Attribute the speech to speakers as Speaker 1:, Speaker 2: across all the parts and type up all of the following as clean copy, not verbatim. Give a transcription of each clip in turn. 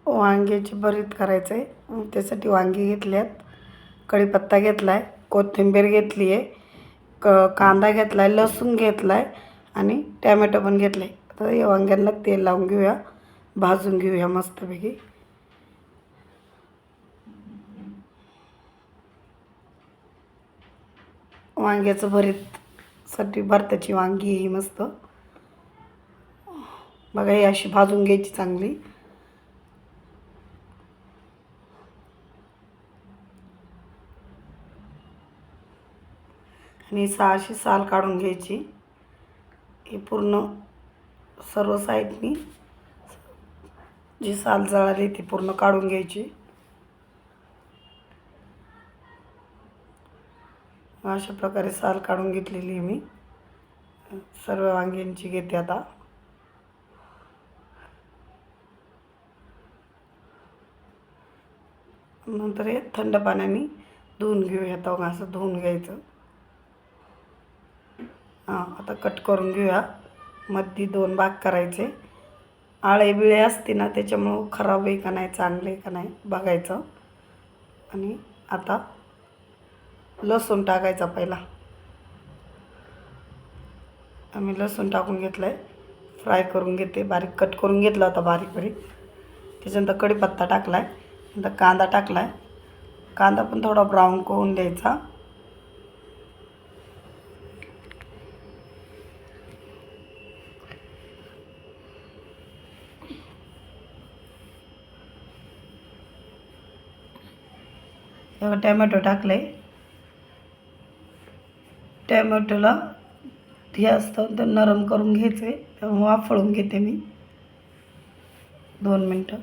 Speaker 1: वांग्याची भरीत करायचं आहे. त्यासाठी वांगी घेतली आहेत, कढीपत्ता घेतला आहे, कोथिंबीर घेतली आहे, कांदा घेतला आहे, लसूण घेतला आहे आणि टॅमॅटो पण घेतलं आहे. आता या वांग्यांना तेल लावून घेऊया, भाजून घेऊया मस्तपैकी. वांग्याचं भरीतसाठी भरताची वांगी ही मस्त बघा, ही अशी भाजून घ्यायची चांगली. आणि अशी साल काढून घ्यायची. ही पूर्ण सर्व साईडनी जी साल जळाली ती पूर्ण काढून घ्यायची. अशा प्रकारे साल काढून घेतलेली मी सर्व वांग्यांची घेते. आता नंतर हे थंड पाण्याने धुवून घेऊया. आता असं धुवून घ्यायचं. आता कट करून घेऊया. मध्ये 2 भाग करायचे. आळे बिळे असते ना, त्याच्यामुळं खराब आहे का नाही, चांगले आहे का नाही बघायचं. आणि आता लसूण टाकायचा पहिला. आम्ही लसूण टाकून घेतलं आहे, फ्राय करून घेते. बारीक कट करून घेतला होता बारीक. त्याच्यानंतर कढीपत्ता टाकला आहे, नंतर कांदा टाकला आहे. कांदा पण थोडा ब्राऊन करून द्यायचा. टॅमॅटो टाकले. टॅमॅटोला हे असतं तर नरम करून घ्यायचे, त्यामुळे वाफळून घेते मी 2 मिनटं.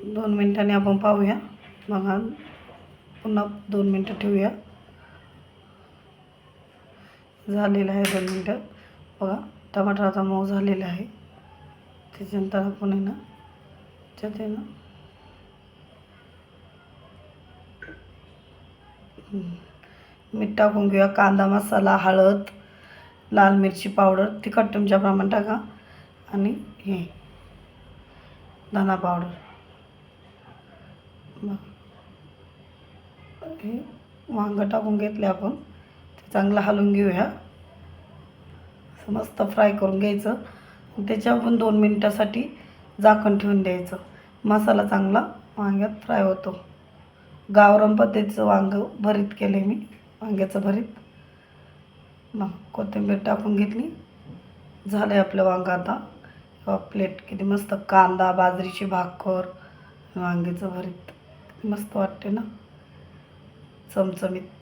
Speaker 1: 2 मिनटांनी आपण पाहूया. मग पुन्हा 2 मिनटं ठेवूया. झालेलं आहे 2 मिनटं. बघा, टमाटरचा मऊ झालेला आहे. त्याच्यानंतर आपण आहे ना त्याच्यात आहे ना मीठ टाकून घेऊया. कांदा मसाला, हळद, लाल मिरची पावडर, तिखट तुमच्या प्रमाण टाका आणि हे धना पावडर. मग हे वांगं टाकून घेतले आपण. ते चांगलं हलवून घेऊया. मस्त फ्राय करून घ्यायचं. त्याच्यावर पण 2 मिनटासाठी झाकण ठेवून द्यायचं. मसाला चांगला वांग्यात फ्राय होतो. गावरान पद्धतीचं वांगं भरीत केलं आहे मी, वांग्याचं भरीत. मग कोथिंबीर टाकून घेतली. झालं आहे आपलं वांगं. आता प्लेट किती मस्त कांदा, बाजरीची भाकर, वांग्याचं भरीत मस्त वाटते ना, चमचमीत.